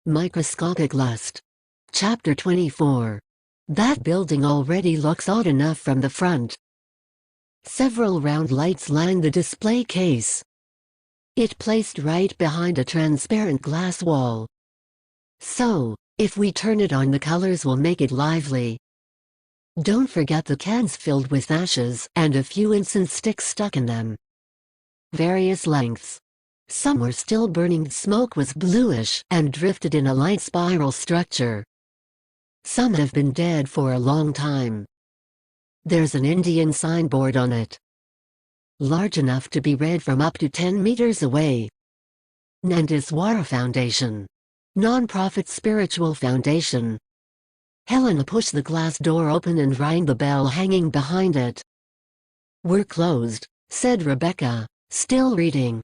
Microscopic Lust. Chapter 24. That building already looks odd enough from the front. Several round lights line the display case. It placed right behind a transparent glass wall. So, if we turn it on, the colors will make it lively. Don't forget the cans filled with ashes and a few incense sticks stuck in them. Various lengths. Some were still burning. Smoke was bluish and drifted in a light spiral structure. Some have been dead for a long time. There's an Indian signboard on it, large enough to be read from up to 10 meters away. Nandiswara Foundation. Non-profit spiritual foundation. Helena pushed the glass door open and rang the bell hanging behind it. "We're closed," said Rebecca, still reading.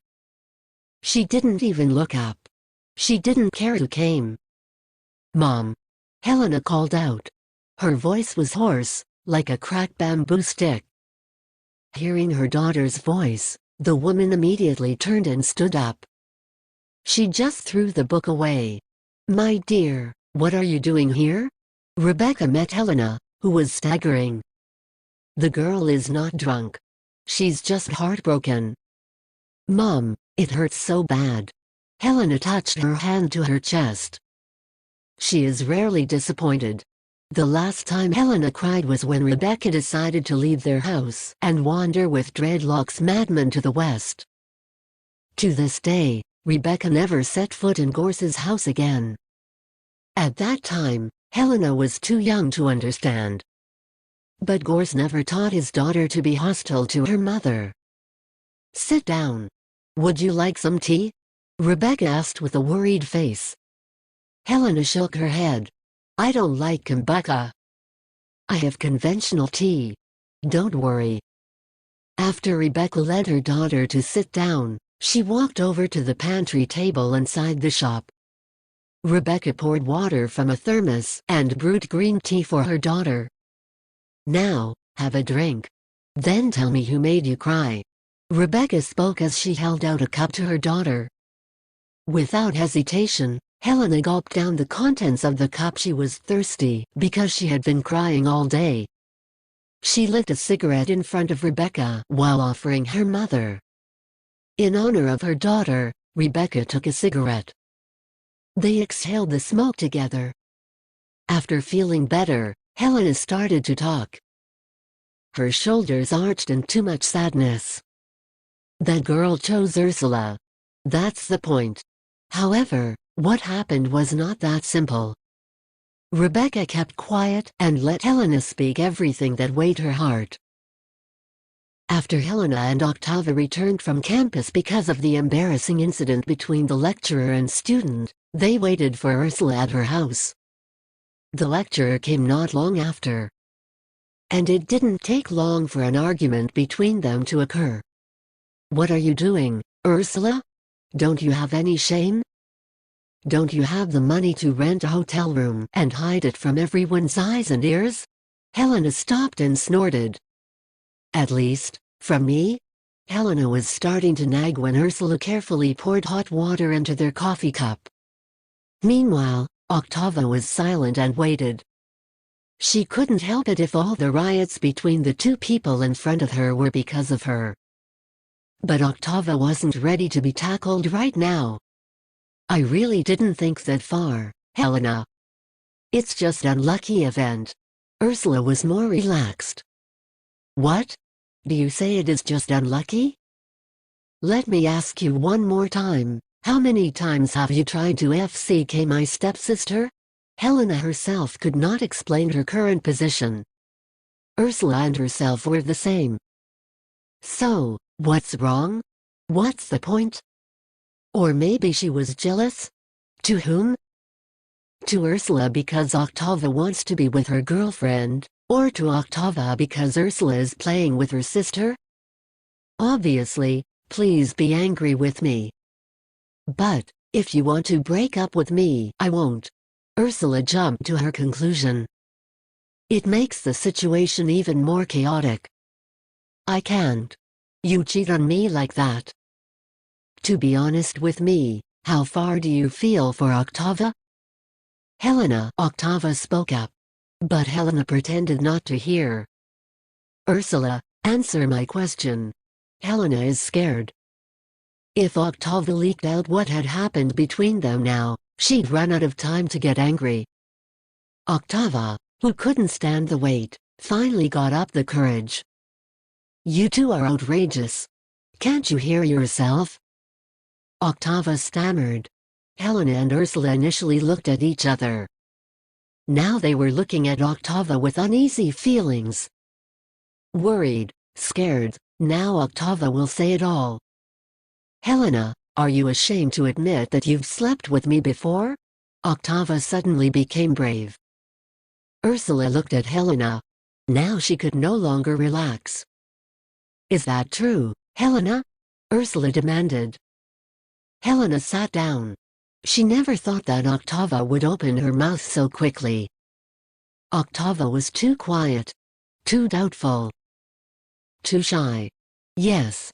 She didn't even look up. She didn't care who came. "Mom," Helena called out. Her voice was hoarse, like a cracked bamboo stick. Hearing her daughter's voice, the woman immediately turned and stood up. She just threw the book away. "My dear, what are you doing here?" Rebecca met Helena, who was staggering. "The girl is not drunk. She's just heartbroken." "Mom, it hurts so bad." Helena touched her hand to her chest. She is rarely disappointed. The last time Helena cried was when Rebecca decided to leave their house and wander with Dreadlock's madman to the west. To this day, Rebecca never set foot in Gorse's house again. At that time, Helena was too young to understand. But Gorse never taught his daughter to be hostile to her mother. "Sit down. Would you like some tea?" Rebecca asked with a worried face. Helena shook her head. "I don't like kombucha. I have conventional tea. Don't worry." After Rebecca led her daughter to sit down, she walked over to the pantry table inside the shop. Rebecca poured water from a thermos and brewed green tea for her daughter. "Now, have a drink. Then tell me who made you cry." Rebecca spoke as she held out a cup to her daughter. Without hesitation, Helena gulped down the contents of the cup. She was thirsty because she had been crying all day. She lit a cigarette in front of Rebecca while offering her mother. In honor of her daughter, Rebecca took a cigarette. They exhaled the smoke together. After feeling better, Helena started to talk. Her shoulders arched in too much sadness. "That girl chose Ursula. That's the point. However, what happened was not that simple." Rebecca kept quiet and let Helena speak everything that weighed her heart. After Helena and Octava returned from campus because of the embarrassing incident between the lecturer and student, they waited for Ursula at her house. The lecturer came not long after. And it didn't take long for an argument between them to occur. "What are you doing, Ursula? Don't you have any shame? Don't you have the money to rent a hotel room and hide it from everyone's eyes and ears?" Helena stopped and snorted. "At least, from me?" Helena was starting to nag when Ursula carefully poured hot water into their coffee cup. Meanwhile, Octava was silent and waited. She couldn't help it if all the riots between the two people in front of her were because of her. But Octava wasn't ready to be tackled right now. "I really didn't think that far, Helena. It's just an unlucky event." Ursula was more relaxed. "What? Do you say it is just unlucky? Let me ask you one more time, how many times have you tried to FCK my stepsister?" Helena herself could not explain her current position. Ursula and herself were the same. So, what's wrong? What's the point? Or maybe she was jealous? To whom? To Ursula because Octava wants to be with her girlfriend, or to Octava because Ursula is playing with her sister? Obviously, please be angry with me. But, if you want to break up with me, I won't. Ursula jumped to her conclusion. It makes the situation even more chaotic. I can't. You cheat on me like that. To be honest with me, how far do you feel for Octava? Helena, Octava spoke up. But Helena pretended not to hear. Ursula, answer my question. Helena is scared. If Octava leaked out what had happened between them now, she'd run out of time to get angry. Octava, who couldn't stand the wait, finally got up the courage. You two are outrageous. Can't you hear yourself? Octava stammered. Helena and Ursula initially looked at each other. Now they were looking at Octava with uneasy feelings. Worried, scared, now Octava will say it all. Helena, are you ashamed to admit that you've slept with me before? Octava suddenly became brave. Ursula looked at Helena. Now she could no longer relax. Is that true, Helena? Ursula demanded. Helena sat down. She never thought that Octava would open her mouth so quickly. Octava was too quiet, too doubtful, too shy. Yes,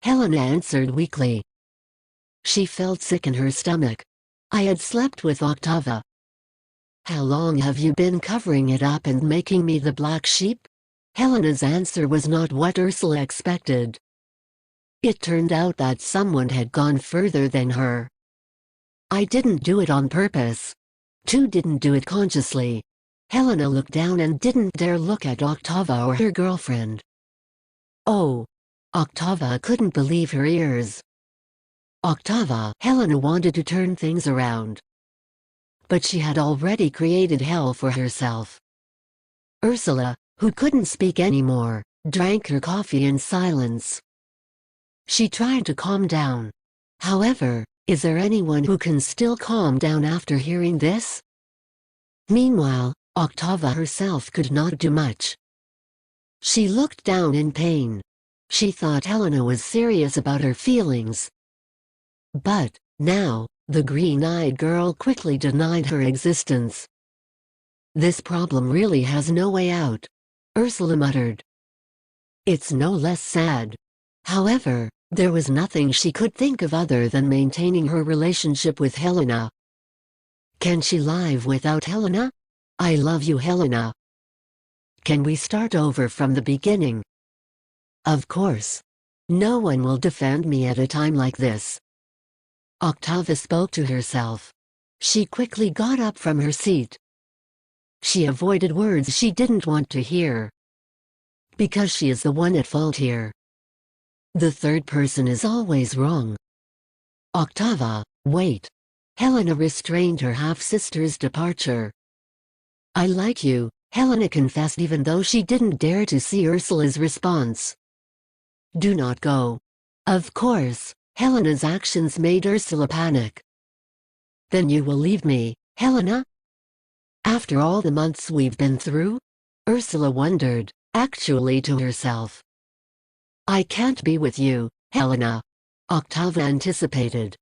Helena answered weakly. She felt sick in her stomach. I had slept with Octava. How long have you been covering it up and making me the black sheep? Helena's answer was not what Ursula expected. It turned out that someone had gone further than her. I didn't do it on purpose. Two didn't do it consciously. Helena looked down and didn't dare look at Octava or her girlfriend. Oh! Octava couldn't believe her ears. Octava, Helena wanted to turn things around. But she had already created hell for herself. Ursula, who couldn't speak anymore, drank her coffee in silence. She tried to calm down. However, is there anyone who can still calm down after hearing this? Meanwhile, Octava herself could not do much. She looked down in pain. She thought Helena was serious about her feelings. But, now, the green-eyed girl quickly denied her existence. This problem really has no way out, Ursula muttered. It's no less sad. However, there was nothing she could think of other than maintaining her relationship with Helena. Can she live without Helena? I love you, Helena. Can we start over from the beginning? Of course. No one will defend me at a time like this. Octava spoke to herself. She quickly got up from her seat. She avoided words she didn't want to hear. Because she is the one at fault here. The third person is always wrong. Octava, wait. Helena restrained her half-sister's departure. I like you, Helena confessed even though she didn't dare to see Ursula's response. Do not go. Of course, Helena's actions made Ursula panic. Then you will leave me, Helena? After all the months we've been through? Ursula wondered, actually to herself. I can't be with you, Helena. Octava anticipated.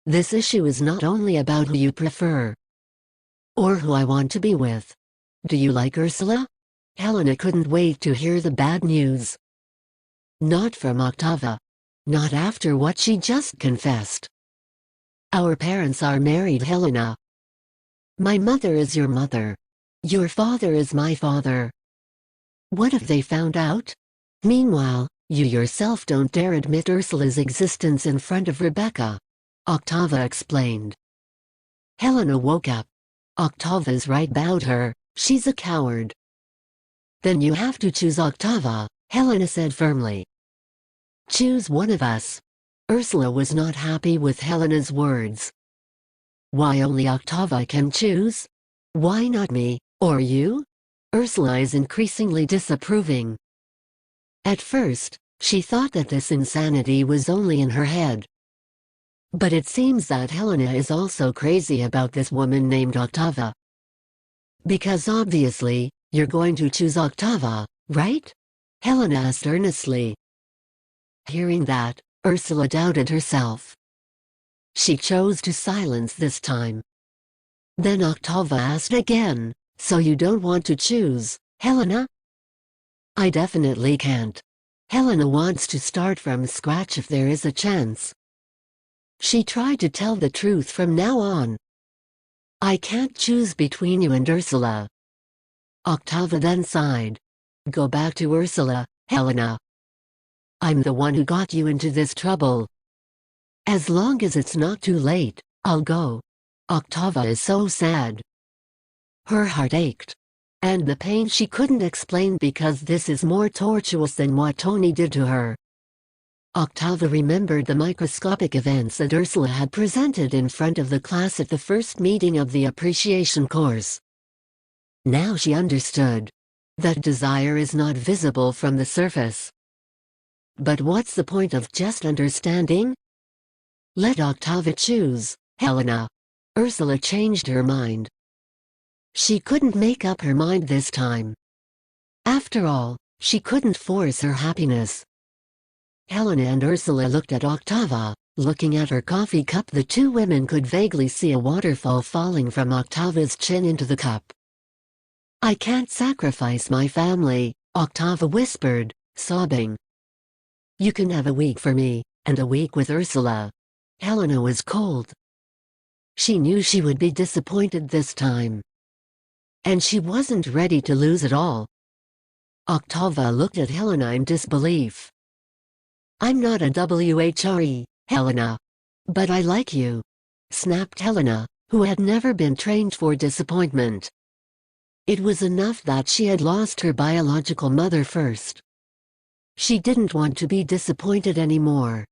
This issue is not only about who you prefer. Or who I want to be with. Do you like Ursula? Helena couldn't wait to hear the bad news. Not from Octava. Not after what she just confessed. Our parents are married, Helena. My mother is your mother. Your father is my father. What if they found out? Meanwhile, you yourself don't dare admit Ursula's existence in front of Rebecca. Octava explained. Helena woke up. Octava's right about her, she's a coward. Then you have to choose Octava, Helena said firmly. Choose one of us. Ursula was not happy with Helena's words. Why only Octava can choose? Why not me, or you? Ursula is increasingly disapproving. At first, she thought that this insanity was only in her head. But it seems that Helena is also crazy about this woman named Octava. Because obviously, you're going to choose Octava, right? Helena asked earnestly. Hearing that, Ursula doubted herself. She chose to silence this time. Then Octava asked again, so you don't want to choose, Helena? I definitely can't. Helena wants to start from scratch if there is a chance. She tried to tell the truth from now on. I can't choose between you and Ursula. Octava then sighed. Go back to Ursula, Helena. I'm the one who got you into this trouble. As long as it's not too late, I'll go. Octava is so sad. Her heart ached. And the pain she couldn't explain because this is more tortuous than what Tony did to her. Octava remembered the microscopic events that Ursula had presented in front of the class at the first meeting of the appreciation course. Now she understood that desire is not visible from the surface. But what's the point of just understanding? Let Octava choose, Helena. Ursula changed her mind. She couldn't make up her mind this time. After all, she couldn't force her happiness. Helena and Ursula looked at Octava. Looking at her coffee cup, the two women could vaguely see a waterfall falling from Octava's chin into the cup. I can't sacrifice my family, Octava whispered, sobbing. You can have a week for me, and a week with Ursula. Helena was cold. She knew she would be disappointed this time. And she wasn't ready to lose it all. Octava looked at Helena in disbelief. I'm not a WHRE, Helena. But I like you, snapped Helena, who had never been trained for disappointment. It was enough that she had lost her biological mother first. She didn't want to be disappointed anymore.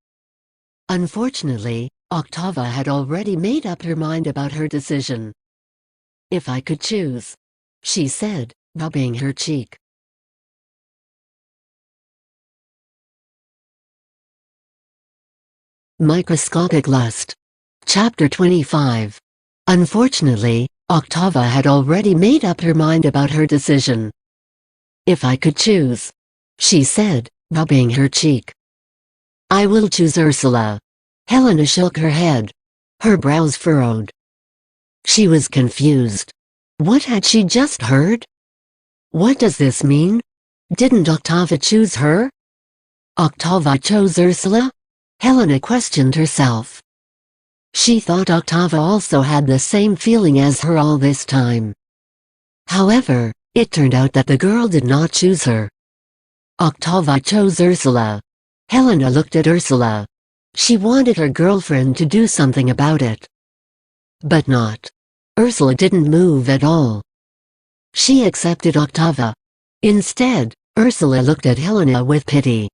Unfortunately, Octava had already made up her mind about her decision. If I could choose, she said, rubbing her cheek. Microscopic Lust. Chapter 25. Unfortunately, Octava had already made up her mind about her decision. If I could choose, she said, rubbing her cheek. I will choose Ursula. Helena shook her head. Her brows furrowed. She was confused. What had she just heard? What does this mean? Didn't Octava choose her? Octava chose Ursula? Helena questioned herself. She thought Octava also had the same feeling as her all this time. However, it turned out that the girl did not choose her. Octava chose Ursula. Helena looked at Ursula. She wanted her girlfriend to do something about it. But not. Ursula didn't move at all. She accepted Octava. Instead, Ursula looked at Helena with pity.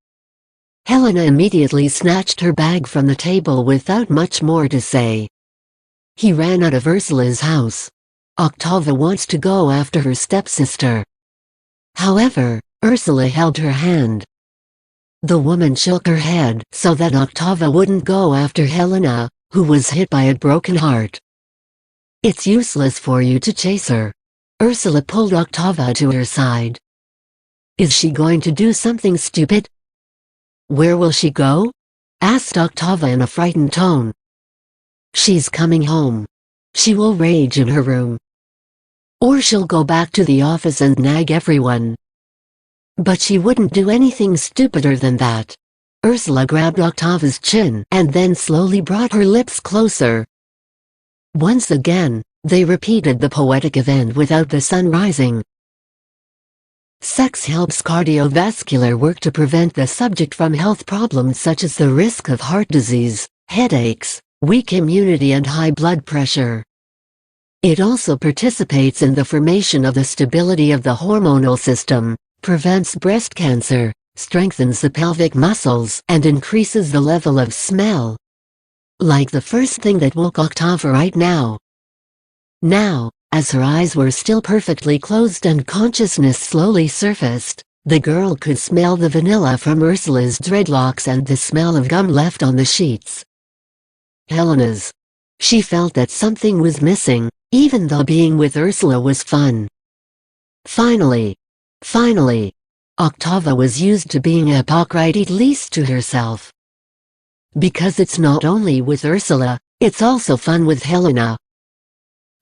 Helena immediately snatched her bag from the table without much more to say. He ran out of Ursula's house. Octava wants to go after her stepsister. However, Ursula held her hand. The woman shook her head so that Octava wouldn't go after Helena, who was hit by a broken heart. It's useless for you to chase her. Ursula pulled Octava to her side. Is she going to do something stupid? Where will she go? Asked Octava in a frightened tone. She's coming home. She will rage in her room. Or she'll go back to the office and nag everyone. But she wouldn't do anything stupider than that. Ursula grabbed Octava's chin and then slowly brought her lips closer. Once again, they repeated the poetic event without the sun rising. Sex helps cardiovascular work to prevent the subject from health problems such as the risk of heart disease, headaches, weak immunity and high blood pressure. It also participates in the formation of the stability of the hormonal system, prevents breast cancer, strengthens the pelvic muscles and increases the level of smell. Like the first thing that woke Octava right now. Now, as her eyes were still perfectly closed and consciousness slowly surfaced, the girl could smell the vanilla from Ursula's dreadlocks and the smell of gum left on the sheets. Helena's. She felt that something was missing, even though being with Ursula was fun. Finally, Octava was used to being a hypocrite, at least to herself. Because it's not only with Ursula, it's also fun with Helena.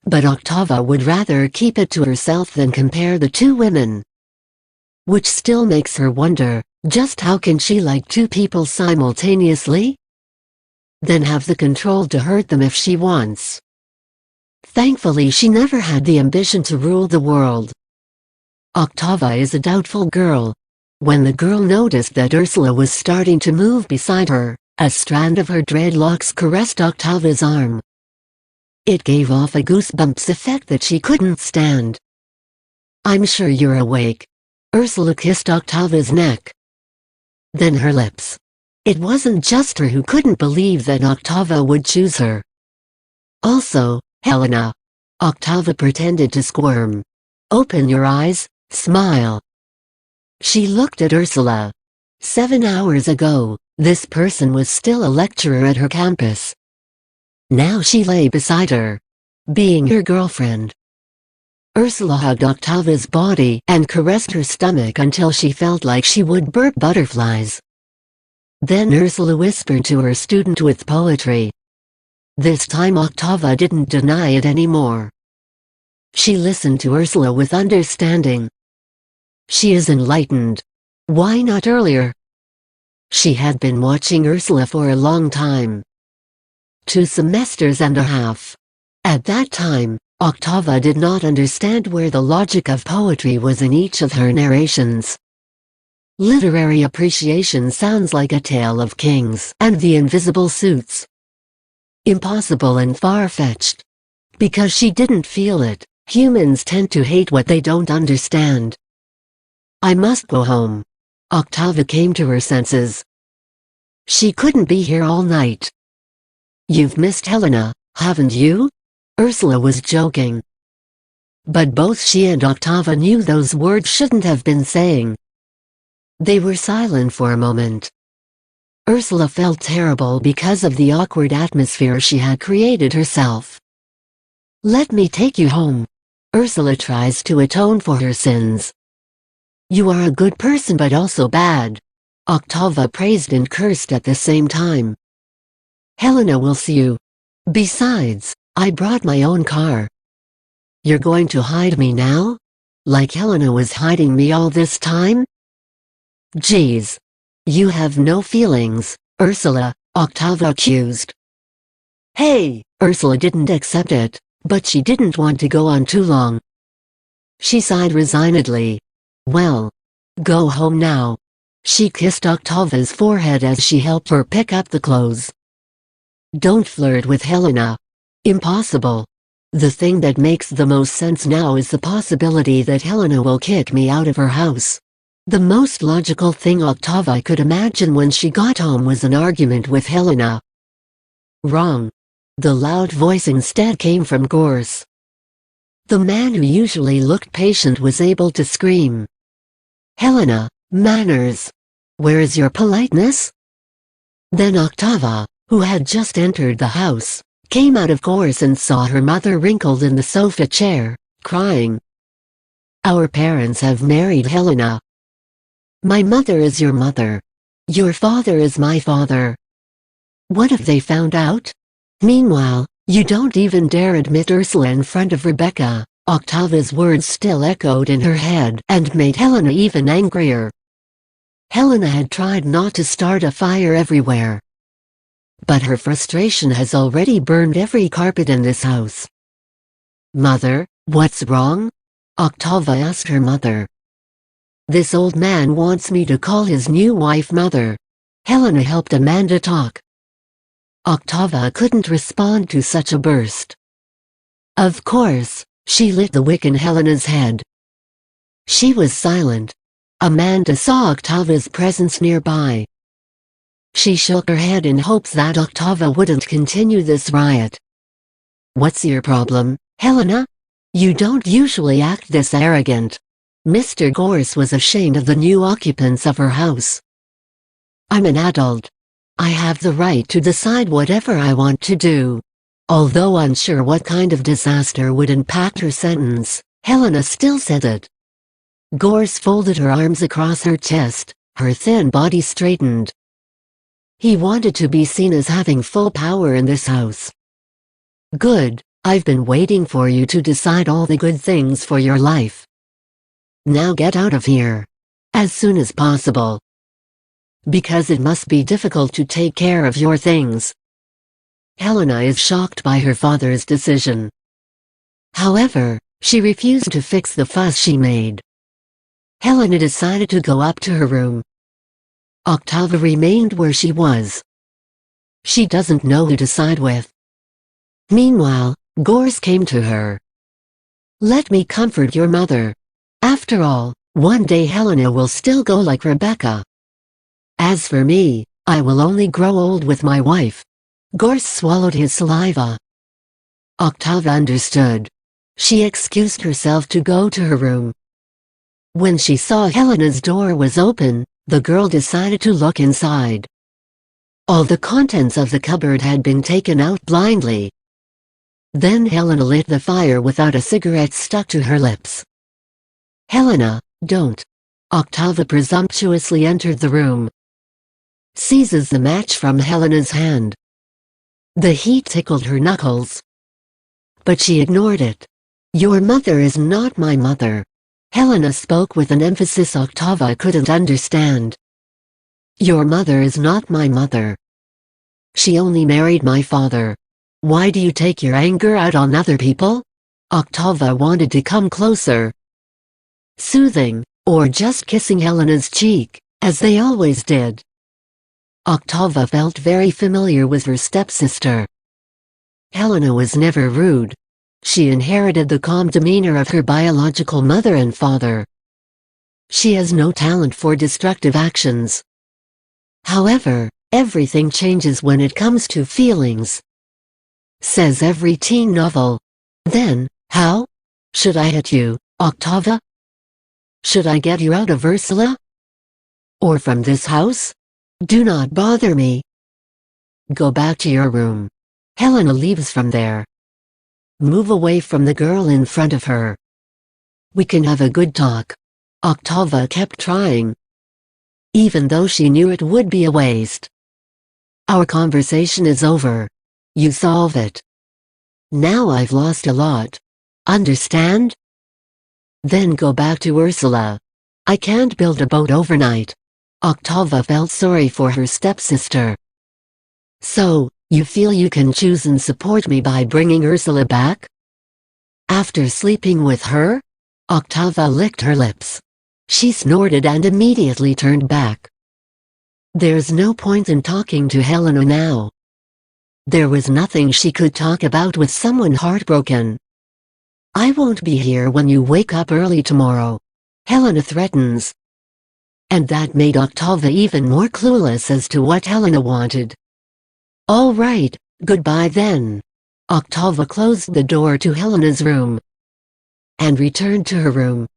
But Octava would rather keep it to herself than compare the two women. Which still makes her wonder, just how can she like two people simultaneously? Then have the control to hurt them if she wants. Thankfully, she never had the ambition to rule the world. Octava is a doubtful girl. When the girl noticed that Ursula was starting to move beside her, a strand of her dreadlocks caressed Octava's arm. It gave off a goosebumps effect that she couldn't stand. "I'm sure you're awake." Ursula kissed Octava's neck. Then her lips. It wasn't just her who couldn't believe that Octava would choose her. Also, Helena. Octava pretended to squirm. "Open your eyes, smile." She looked at Ursula. 7 hours ago, this person was still a lecturer at her campus. Now she lay beside her, being her girlfriend. Ursula hugged Octava's body and caressed her stomach until she felt like she would burp butterflies. Then Ursula whispered to her student with poetry. This time Octava didn't deny it anymore. She listened to Ursula with understanding. She is enlightened. Why not earlier? She had been watching Ursula for a long time. 2 semesters and a half. At that time, Octava did not understand where the logic of poetry was in each of her narrations. Literary appreciation sounds like a tale of kings and the invisible suits. Impossible and far-fetched. Because she didn't feel it, humans tend to hate what they don't understand. "I must go home." Octava came to her senses. She couldn't be here all night. "You've missed Helena, haven't you?" Ursula was joking. But both she and Octava knew those words shouldn't have been saying. They were silent for a moment. Ursula felt terrible because of the awkward atmosphere she had created herself. "Let me take you home." Ursula tries to atone for her sins. "You are a good person but also bad." Octava praised and cursed at the same time. "Helena will see you. Besides, I brought my own car." "You're going to hide me now? Like Helena was hiding me all this time?" "Geez. You have no feelings, Ursula," Octava accused. "Hey!" Ursula didn't accept it, but she didn't want to go on too long. She sighed resignedly. "Well, go home now." She kissed Octava's forehead as she helped her pick up the clothes. "Don't flirt with Helena. Impossible. The thing that makes the most sense now is the possibility that Helena will kick me out of her house." The most logical thing Octava could imagine when she got home was an argument with Helena. Wrong. The loud voice instead came from Gorse. The man who usually looked patient was able to scream. "Helena, manners! Where is your politeness?" Then Octava, who had just entered the house, came out of Gorse and saw her mother wrinkled in the sofa chair, crying. "Our parents have married Helena." "My mother is your mother. Your father is my father. What if they found out?" Meanwhile, "You don't even dare admit Ursula in front of Rebecca." Octava's words still echoed in her head and made Helena even angrier. Helena had tried not to start a fire everywhere. But her frustration has already burned every carpet in this house. "Mother, what's wrong?" Octava asked her mother. "This old man wants me to call his new wife mother." Helena helped Amanda talk. Octava couldn't respond to such a burst. Of course, she lit the wick in Helena's head. She was silent. Amanda saw Octava's presence nearby. She shook her head in hopes that Octava wouldn't continue this riot. "What's your problem, Helena? You don't usually act this arrogant." Mr. Gorse was ashamed of the new occupants of her house. "I'm an adult. I have the right to decide whatever I want to do." Although unsure what kind of disaster would impact her sentence, Helena still said it. Gorse folded her arms across her chest, her thin body straightened. He wanted to be seen as having full power in this house. "Good, I've been waiting for you to decide all the good things for your life. Now get out of here. As soon as possible. Because it must be difficult to take care of your things." Helena is shocked by her father's decision. However, she refused to fix the fuss she made. Helena decided to go up to her room. Octava remained where she was. She doesn't know who to side with. Meanwhile, Gors came to her. "Let me comfort your mother. After all, one day Helena will still go like Rebecca. As for me, I will only grow old with my wife." Gors swallowed his saliva. Octava understood. She excused herself to go to her room. When she saw Helena's door was open, the girl decided to look inside. All the contents of the cupboard had been taken out blindly. Then Helena lit the fire without a cigarette stuck to her lips. "Helena, don't." Octava presumptuously entered the room. Seizes the match from Helena's hand. The heat tickled her knuckles. But she ignored it. "Your mother is not my mother." Helena spoke with an emphasis Octava couldn't understand. "Your mother is not my mother. She only married my father. Why do you take your anger out on other people?" Octava wanted to come closer, soothing, or just kissing Helena's cheek, as they always did. Octava felt very familiar with her stepsister. Helena was never rude. She inherited the calm demeanor of her biological mother and father. She has no talent for destructive actions. However, everything changes when it comes to feelings. Says every teen novel. Then, how? Should I hit you, Octava? Should I get you out of Ursula? Or from this house? Do not bother me. Go back to your room. Helena leaves from there. Move away from the girl in front of her. We can have a good talk. Octava kept trying, even though she knew it would be a waste. Our conversation is over. You solve it. Now I've lost a lot. Understand? Then go back to Ursula. I can't build a boat overnight. Octava felt sorry for her stepsister. So, you feel you can choose and support me by bringing Ursula back? After sleeping with her? Octava licked her lips. She snorted and immediately turned back. There's no point in talking to Helena now. There was nothing she could talk about with someone heartbroken. I won't be here when you wake up early tomorrow. Helena threatens. And that made Octava even more clueless as to what Helena wanted. All right, goodbye then. Octava closed the door to Helena's room and returned to her room.